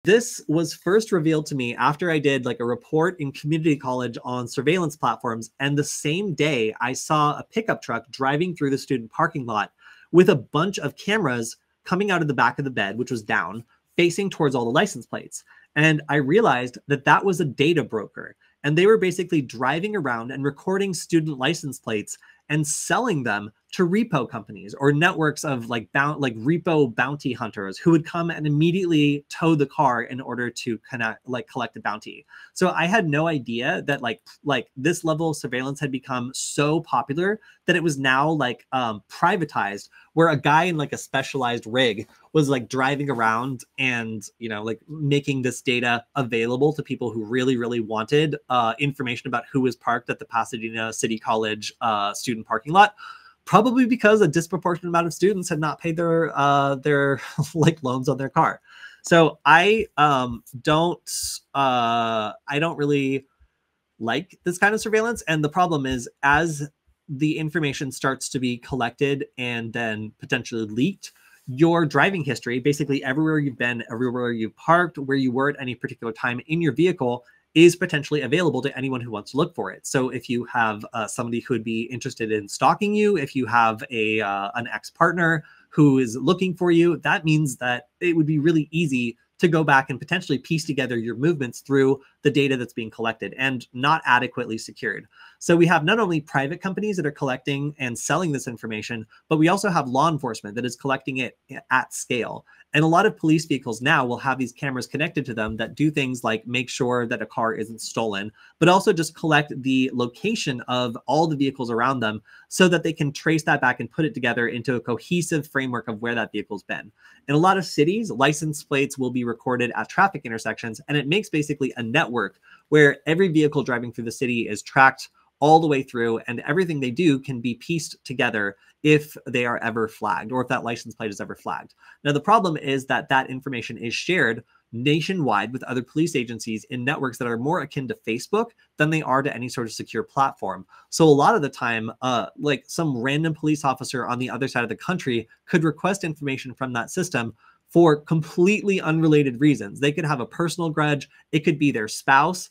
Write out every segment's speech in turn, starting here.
This was first revealed to me after I did like a report in community college on surveillance platforms. And the same day I saw a pickup truck driving through the student parking lot with a bunch of cameras coming out of the back of the bed, which was down, facing towards all the license plates. And I realized that that was a data broker. And they were basically driving around and recording student license plates and selling them to repo companies or networks of like repo bounty hunters who would come and immediately tow the car in order to collect a bounty. So I had no idea that like this level of surveillance had become so popular that it was now like privatized, where a guy in like a specialized rig was like driving around and, you know, like making this data available to people who really, really wanted information about who was parked at the Pasadena City College student parking lot. Probably because a disproportionate amount of students had not paid their like loans on their car. So I don't really like this kind of surveillance. And the problem is, as the information starts to be collected and then potentially leaked, your driving history, basically everywhere you've been, everywhere you've parked, where you were at any particular time in your vehicle, is potentially available to anyone who wants to look for it. So if you have somebody who would be interested in stalking you, if you have an ex-partner who is looking for you, that means that it would be really easy to go back and potentially piece together your movements through the data that's being collected and not adequately secured. So we have not only private companies that are collecting and selling this information, but we also have law enforcement that is collecting it at scale. And a lot of police vehicles now will have these cameras connected to them that do things like make sure that a car isn't stolen, but also just collect the location of all the vehicles around them so that they can trace that back and put it together into a cohesive framework of where that vehicle's been. In a lot of cities, license plates will be recorded at traffic intersections, and it makes basically a network where every vehicle driving through the city is tracked all the way through, and everything they do can be pieced together if they are ever flagged or if that license plate is ever flagged. Now, the problem is that that information is shared nationwide with other police agencies in networks that are more akin to Facebook than they are to any sort of secure platform. So a lot of the time, like some random police officer on the other side of the country could request information from that system for completely unrelated reasons. They could have a personal grudge. It could be their spouse.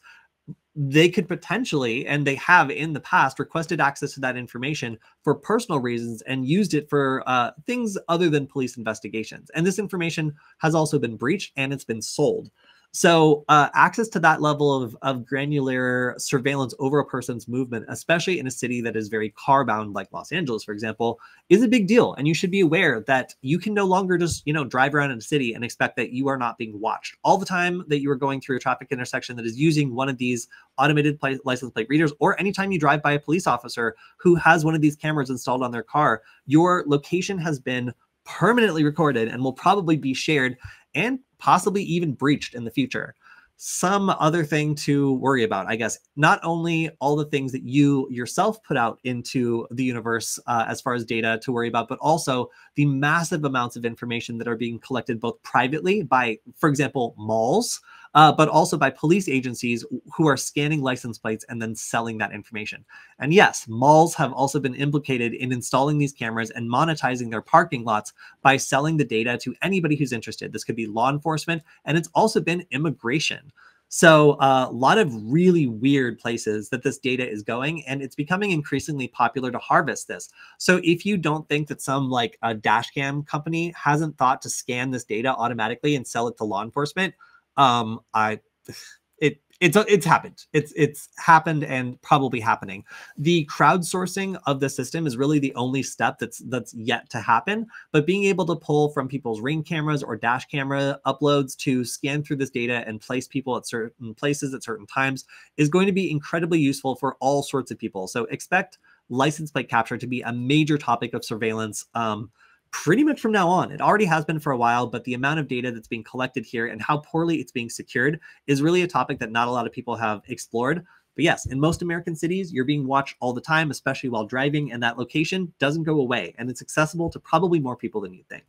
They could potentially, and they have in the past, requested access to that information for personal reasons and used it for things other than police investigations. And this information has also been breached and it's been sold. So access to that level of granular surveillance over a person's movement, especially in a city that is very car bound, like Los Angeles, for example, is a big deal. And you should be aware that you can no longer just, you know, drive around in a city and expect that you are not being watched all the time that you are going through a traffic intersection that is using one of these automated license plate readers, or anytime you drive by a police officer who has one of these cameras installed on their car. Your location has been permanently recorded and will probably be shared and possibly even breached in the future. Some other thing to worry about, I guess, not only all the things that you yourself put out into the universe as far as data to worry about, but also the massive amounts of information that are being collected both privately by, for example, malls, but also by police agencies who are scanning license plates and then selling that information. And yes, malls have also been implicated in installing these cameras and monetizing their parking lots by selling the data to anybody who's interested. This could be law enforcement, and it's also been immigration. So a lot of really weird places that this data is going, and it's becoming increasingly popular to harvest this. So if you don't think that some like a dash cam company hasn't thought to scan this data automatically and sell it to law enforcement, it's happened. It's happened and probably happening. The crowdsourcing of the system is really the only step that's yet to happen. But being able to pull from people's Ring cameras or dash camera uploads to scan through this data and place people at certain places at certain times is going to be incredibly useful for all sorts of people. So expect license plate capture to be a major topic of surveillance pretty much from now on. It already has been for a while, but the amount of data that's being collected here and how poorly it's being secured is really a topic that not a lot of people have explored. But yes, in most American cities, you're being watched all the time, especially while driving, and that location doesn't go away, and it's accessible to probably more people than you think.